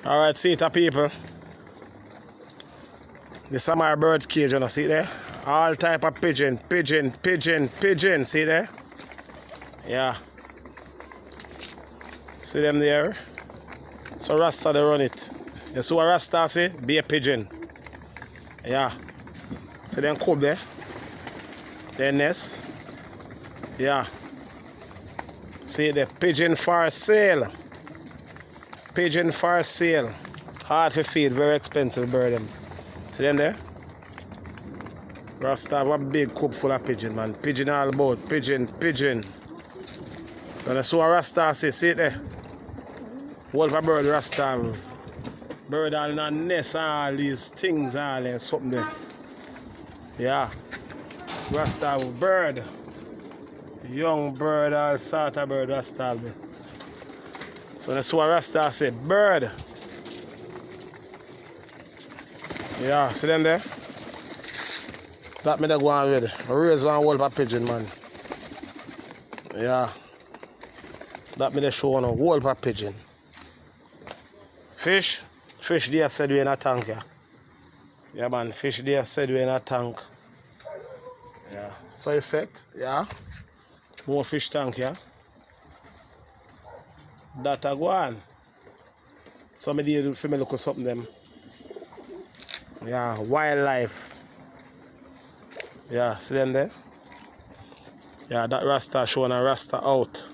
Alright, see it, people. This is my bird cage, you know, see there? All type of pigeon, see there? Yeah. See them there? So Rasta they run it. You see what Rasta say? Be a pigeon. Yeah. See them cub there? Their nest. Yeah. See the pigeon for sale. Pigeon for sale. Hard to feed, very expensive bird them. See them there? Rasta have a big coop full of pigeon, man. Pigeon all about. Pigeon. So that's what Rasta say. See it there? Wolf a bird Rasta. Bird all in a nest, all these things, all there, something there. Yeah. Rasta bird. Young bird, all sort of bird Rasta. So that's what Rasta say. Bird. Yeah, see them there? That me they go on with. Raise one wolf a pigeon, man. Yeah. That me they show one a wolf a pigeon. Fish there said we in a tank, yeah. Yeah, man, fish there said we in a tank. Yeah. So you set, yeah. More fish tank, yeah. That a go on. So me did for me look at something them. Yeah, wildlife. Yeah, see them there? Yeah, that Rasta showing a Rasta out.